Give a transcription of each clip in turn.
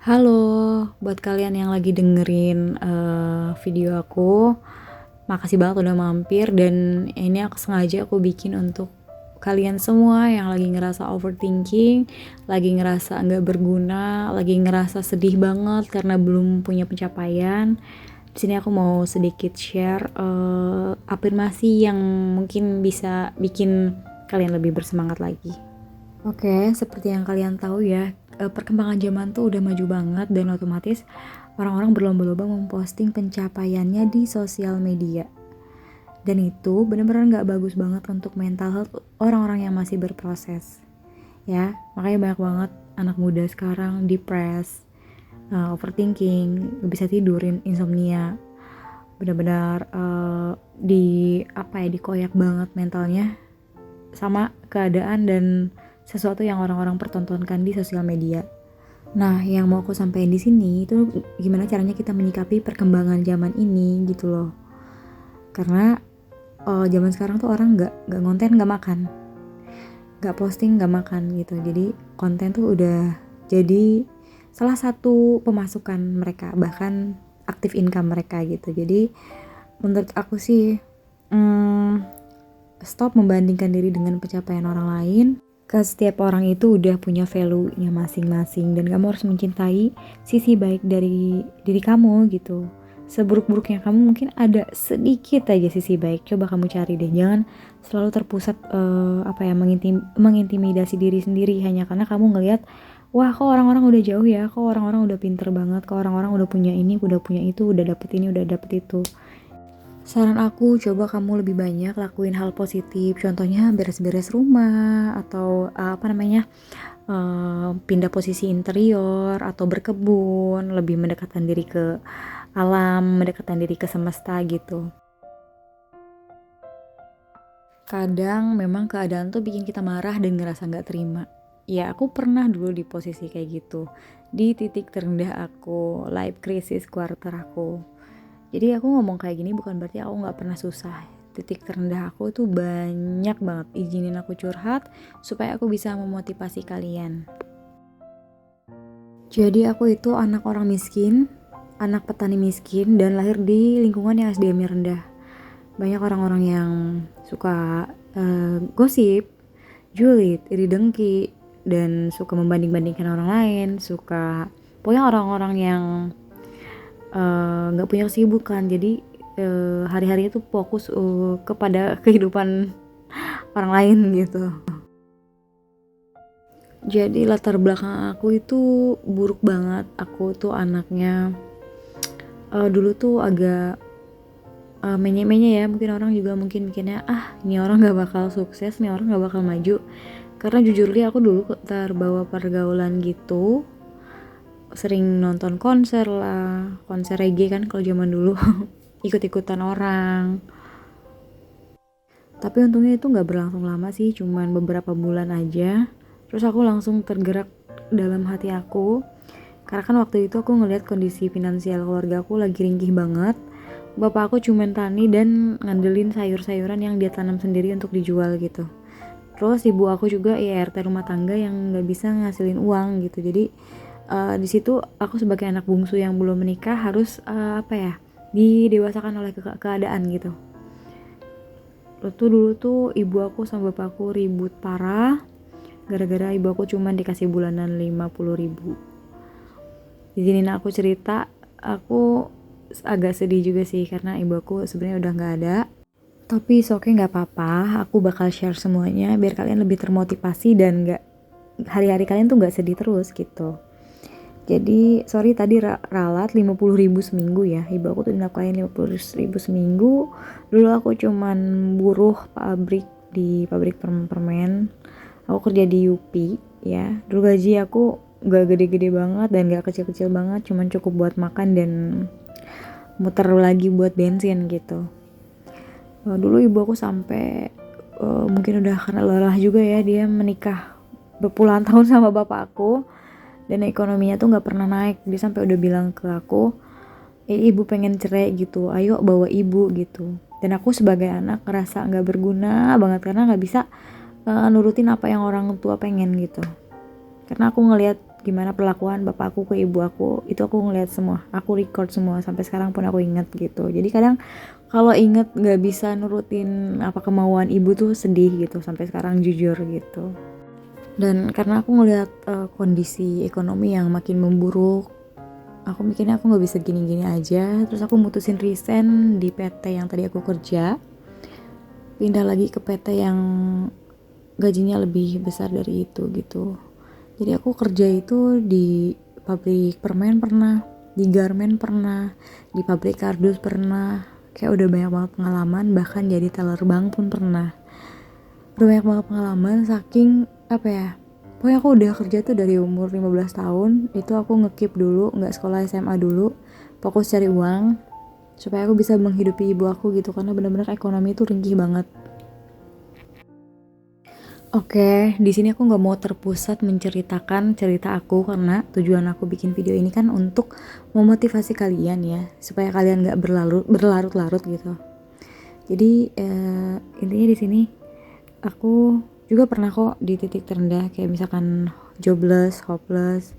Halo, buat kalian yang lagi dengerin video aku, makasih banget udah mampir. Dan ini aku sengaja aku bikin untuk kalian semua yang lagi ngerasa overthinking, lagi ngerasa nggak berguna, lagi ngerasa sedih banget karena belum punya pencapaian. Di sini aku mau sedikit share afirmasi yang mungkin bisa bikin kalian lebih bersemangat lagi. Oke, seperti yang kalian tahu ya, perkembangan zaman tuh udah maju banget dan otomatis orang-orang berlomba-lomba memposting pencapaiannya di sosial media. Dan itu benar-benar nggak bagus banget untuk mental health orang-orang yang masih berproses. Ya, makanya banyak banget anak muda sekarang depres, overthinking, nggak bisa tidurin, insomnia. Benar-benar dikoyak banget mentalnya sama keadaan dan sesuatu yang orang-orang pertontonkan di sosial media. Nah, yang mau aku sampaikan di sini itu gimana caranya kita menyikapi perkembangan zaman ini gitu loh. Karena zaman sekarang tuh orang nggak ngonten nggak makan, nggak posting nggak makan gitu. Jadi konten tuh udah jadi salah satu pemasukan mereka, bahkan aktif income mereka gitu. Jadi menurut aku sih stop membandingkan diri dengan pencapaian orang lain. Setiap orang itu udah punya value-nya masing-masing dan kamu harus mencintai sisi baik dari diri kamu gitu. Seburuk-buruknya kamu mungkin ada sedikit aja sisi baik, coba kamu cari deh. Jangan selalu terpusat mengintimidasi diri sendiri hanya karena kamu ngelihat wah kok orang-orang udah jauh ya, kok orang-orang udah pinter banget, kok orang-orang udah punya ini, udah punya itu, udah dapet ini, udah dapet itu. Saran aku, coba kamu lebih banyak lakuin hal positif. Contohnya beres-beres rumah atau pindah posisi interior atau berkebun, lebih mendekatkan diri ke alam, mendekatkan diri ke semesta gitu. Kadang memang keadaan tuh bikin kita marah dan ngerasa gak terima. Ya aku pernah dulu di posisi kayak gitu, di titik terendah aku, life crisis quarter aku. Jadi aku ngomong kayak gini bukan berarti aku gak pernah susah. Titik terendah aku tuh banyak banget. Izinin aku curhat supaya aku bisa memotivasi kalian. Jadi aku itu anak orang miskin, anak petani miskin, dan lahir di lingkungan yang SDM-nya rendah. Banyak orang-orang yang suka gosip, julid, iri dengki, dan suka membanding-bandingkan orang lain, suka pokoknya orang-orang yang nggak punya kesibukan. Jadi hari-hari itu fokus kepada kehidupan orang lain gitu. Jadi latar belakang aku itu buruk banget. Aku tuh anaknya dulu tuh agak menye-menye ya. Mungkin orang juga mungkin mikirnya ini orang gak bakal sukses, ini orang gak bakal maju. Karena jujur li aku dulu terbawa pergaulan gitu, sering nonton konser lah, konser reggae kan kalau zaman dulu. Ikut-ikutan orang. Tapi untungnya itu gak berlangsung lama sih, cuman beberapa bulan aja. Terus aku langsung tergerak dalam hati aku, karena kan waktu itu aku ngeliat kondisi finansial keluarga aku lagi ringkih banget. Bapak aku cuma tani dan ngandelin sayur-sayuran yang dia tanam sendiri untuk dijual gitu. Terus ibu aku juga IRT rumah tangga yang nggak bisa ngasilin uang gitu. Jadi di situ aku sebagai anak bungsu yang belum menikah harus didewasakan oleh keadaan gitu. Dulu tuh ibu aku sama bapakku ribut parah gara-gara ibu aku cuma dikasih bulanan 50.000. Izinin aku cerita, aku agak sedih juga sih karena ibu aku sebenarnya udah nggak ada. Tapi oke, nggak apa-apa, aku bakal share semuanya biar kalian lebih termotivasi dan nggak hari-hari kalian tuh nggak sedih terus gitu. Jadi sorry tadi ralat 50.000 seminggu ya, ibu aku tuh dinafkahin 50.000 seminggu. Dulu aku cuman buruh di pabrik permen. Aku kerja di UPI ya. Dulu gaji aku gak gede-gede banget dan gak kecil-kecil banget, cuman cukup buat makan dan muter lagi buat bensin gitu. Dulu ibu aku sampai mungkin udah karena lelah juga ya, dia menikah berpuluhan tahun sama bapak aku dan ekonominya tuh gak pernah naik. Dia sampai udah bilang ke aku, ibu pengen cerai gitu, ayo bawa ibu gitu. Dan aku sebagai anak ngerasa gak berguna banget karena gak bisa nurutin apa yang orang tua pengen gitu. Karena aku ngelihat gimana perlakuan bapak aku ke ibu aku, itu aku ngeliat semua, aku record semua, sampai sekarang pun aku inget gitu. Jadi kadang kalau inget nggak bisa nurutin apa kemauan ibu tuh sedih gitu sampai sekarang, jujur gitu. Dan karena aku ngeliat kondisi ekonomi yang makin memburuk, aku mikirnya aku nggak bisa gini-gini aja. Terus aku mutusin resign di PT yang tadi aku kerja, pindah lagi ke PT yang gajinya lebih besar dari itu gitu. Jadi aku kerja itu di pabrik permen pernah, di garmen pernah, di pabrik kardus pernah, kayak udah banyak banget pengalaman. Bahkan jadi teller bank pun pernah. Udah banyak banget pengalaman, saking apa ya, pokoknya aku udah kerja tuh dari umur 15 tahun. Itu aku ngekip dulu, gak sekolah SMA dulu, fokus cari uang supaya aku bisa menghidupi ibu aku gitu, karena benar-benar ekonomi itu ringkih banget. Oke, di sini aku nggak mau terpusat menceritakan cerita aku, karena tujuan aku bikin video ini kan untuk memotivasi kalian ya, supaya kalian nggak berlarut-larut gitu. Jadi intinya di sini aku juga pernah kok di titik terendah, kayak misalkan jobless, hopeless.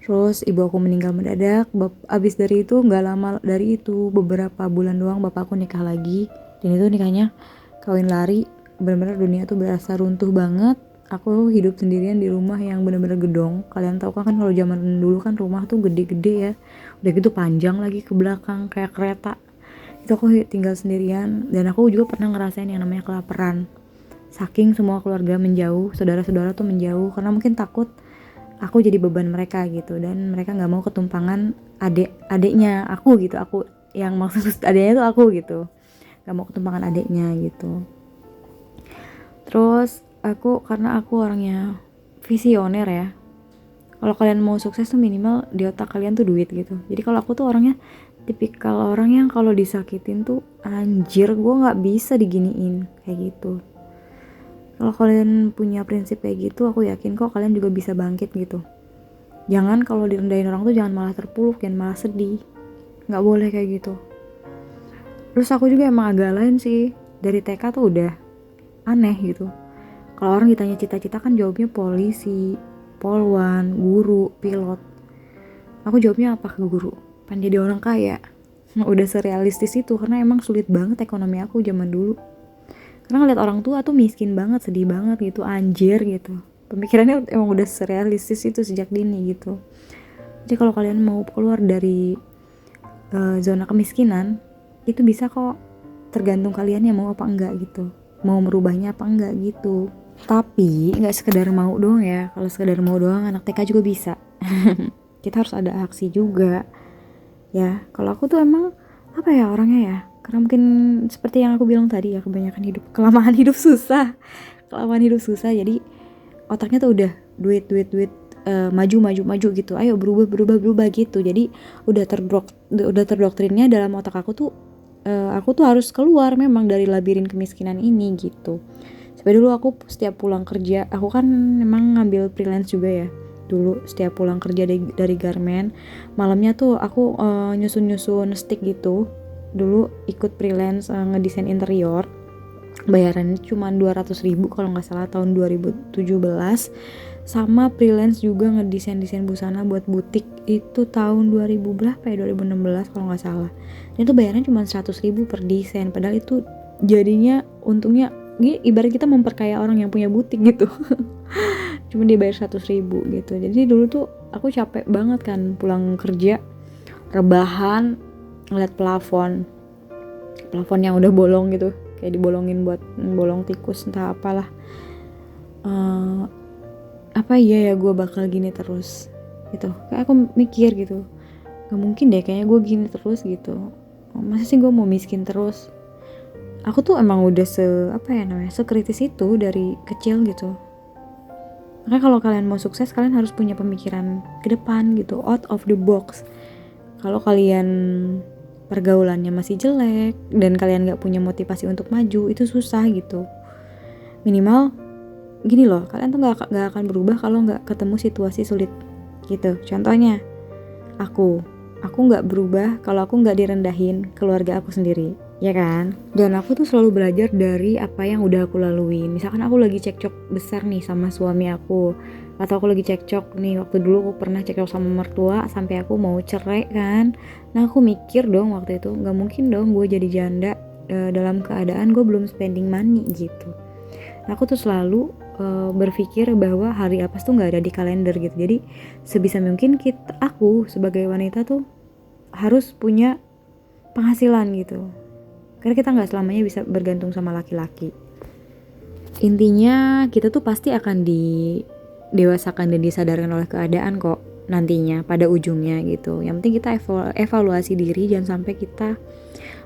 Terus ibu aku meninggal mendadak. Abis dari itu nggak lama dari itu, beberapa bulan doang bapakku nikah lagi, dan itu nikahnya kawin lari. Benar-benar dunia tuh berasa runtuh banget. Aku hidup sendirian di rumah yang benar-benar gedong. Kalian tahu kan kalau zaman dulu kan rumah tuh gede-gede ya, udah gitu panjang lagi ke belakang kayak kereta. Itu aku tinggal sendirian, dan aku juga pernah ngerasain yang namanya kelaparan. Saking semua keluarga menjauh, saudara-saudara tuh menjauh karena mungkin takut aku jadi beban mereka gitu, dan mereka nggak mau ketumpangan adiknya aku gitu. Aku yang maksud adiknya tuh aku gitu, nggak mau ketumpangan adiknya gitu. Terus karena aku orangnya visioner ya, kalau kalian mau sukses tuh minimal di otak kalian tuh duit gitu. Jadi kalau aku tuh orangnya tipikal orang yang kalau disakitin tuh anjir, gue nggak bisa diginiin kayak gitu. Kalau kalian punya prinsip kayak gitu, aku yakin kok kalian juga bisa bangkit gitu. Jangan kalau direndahin orang tuh jangan malah terpuruk, jangan malah sedih, nggak boleh kayak gitu. Terus aku juga emang agak lain sih, dari TK tuh udah aneh gitu. Kalau orang ditanya cita-cita kan jawabnya polisi, polwan, guru, pilot. Aku jawabnya apa ke guru? Pengen jadi orang kaya. Udah serealistis itu, karena emang sulit banget ekonomi aku zaman dulu. Karena ngeliat orang tua tuh miskin banget, sedih banget gitu, anjir gitu. Pemikirannya emang udah serealistis itu sejak dini gitu. Jadi kalau kalian mau keluar dari zona kemiskinan, itu bisa kok, tergantung kalian yang mau apa enggak gitu, mau merubahnya apa enggak gitu. Tapi nggak sekedar mau doang ya. Kalau sekedar mau doang anak TK juga bisa. Kita harus ada aksi juga ya. Kalau aku tuh emang apa ya orangnya ya, karena mungkin seperti yang aku bilang tadi ya, kelamaan hidup susah. Jadi otaknya tuh udah duit, maju gitu, ayo berubah gitu. Jadi udah terdoktrinnya dalam otak aku tuh harus keluar memang dari labirin kemiskinan ini gitu. Sampai dulu aku setiap pulang kerja, aku kan memang ngambil freelance juga ya dulu. Setiap pulang kerja dari garmen, malamnya tuh aku nyusun stick gitu. Dulu ikut freelance ngedesain interior, bayarannya cuma 200.000 kalau nggak salah tahun 2017. Sama freelance juga ngedesain busana buat butik, itu tahun 2000 berapa ya, 2016 kalau nggak salah. Dan itu bayarannya cuma 100.000 per desain, padahal itu jadinya untungnya ibarat kita memperkaya orang yang punya butik gitu. Cuma dia bayar 100.000 gitu. Jadi dulu tuh aku capek banget kan pulang kerja, rebahan ngeliat plafon yang udah bolong gitu, kayak dibolongin buat bolong tikus entah apalah. Apa iya ya gue bakal gini terus gitu. Kayak aku mikir gitu, gak mungkin deh kayaknya gue gini terus gitu. Masa sih gue mau miskin terus? Aku tuh emang udah sekritis itu dari kecil gitu. Makanya kalau kalian mau sukses, kalian harus punya pemikiran ke depan gitu, out of the box. Kalau kalian pergaulannya masih jelek dan kalian gak punya motivasi untuk maju, itu susah gitu. Minimal gini loh, kalian tuh gak akan berubah kalau gak ketemu situasi sulit gitu. Contohnya aku gak berubah kalau aku gak direndahin keluarga aku sendiri, ya kan? Dan aku tuh selalu belajar dari apa yang udah aku lalui. Misalkan aku lagi cekcok besar nih sama suami aku, atau aku lagi cekcok nih. Waktu dulu aku pernah cekcok sama mertua sampai aku mau cerai kan. Nah aku mikir dong waktu itu, nggak mungkin dong gue jadi janda dalam keadaan gue belum spending money gitu. Nah, aku tuh selalu berpikir bahwa hari apes tuh nggak ada di kalender gitu. Jadi sebisa mungkin aku sebagai wanita tuh harus punya penghasilan gitu. Karena kita nggak selamanya bisa bergantung sama laki-laki. Intinya kita tuh pasti akan didewasakan dan disadarkan oleh keadaan kok nantinya pada ujungnya gitu. Yang penting kita evaluasi diri, jangan sampai kita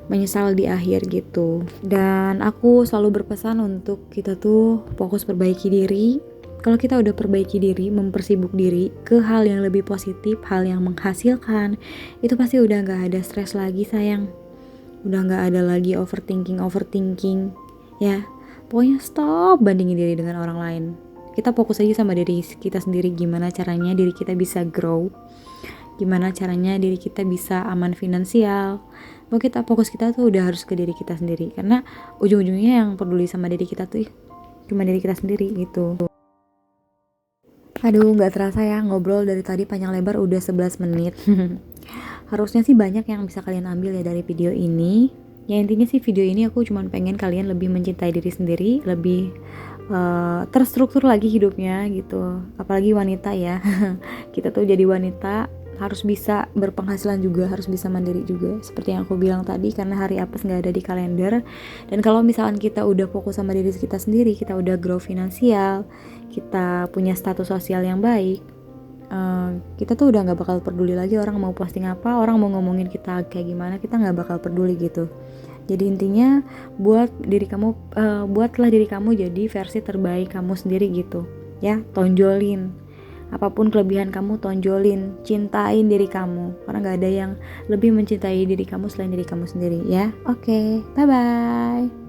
menyesal di akhir gitu. Dan aku selalu berpesan untuk kita tuh fokus perbaiki diri. Kalau kita udah perbaiki diri, mempersibuk diri ke hal yang lebih positif, hal yang menghasilkan, itu pasti udah gak ada stres lagi sayang. Udah gak ada lagi overthinking ya. Pokoknya stop bandingin diri dengan orang lain. Kita fokus aja sama diri kita sendiri, gimana caranya diri kita bisa grow, gimana caranya diri kita bisa aman finansial. Fokus kita tuh udah harus ke diri kita sendiri, karena ujung-ujungnya yang peduli sama diri kita tuh cuma diri kita sendiri gitu. Aduh, gak terasa ya ngobrol dari tadi panjang lebar udah 11 menit. Harusnya sih banyak yang bisa kalian ambil ya dari video ini. Ya intinya sih video ini aku cuma pengen kalian lebih mencintai diri sendiri, lebih terstruktur lagi hidupnya gitu. Apalagi wanita ya. Kita tuh jadi wanita harus bisa berpenghasilan juga, harus bisa mandiri juga, seperti yang aku bilang tadi, karena hari apes gak ada di kalender. Dan kalau misalkan kita udah fokus sama diri kita sendiri, kita udah grow finansial, kita punya status sosial yang baik, kita tuh udah gak bakal peduli lagi orang mau posting apa, orang mau ngomongin kita kayak gimana, kita gak bakal peduli gitu. Jadi intinya buatlah diri kamu jadi versi terbaik kamu sendiri gitu ya. Tonjolin apapun kelebihan kamu, tonjolin, cintain diri kamu, karena gak ada yang lebih mencintai diri kamu selain diri kamu sendiri ya. Oke, bye bye.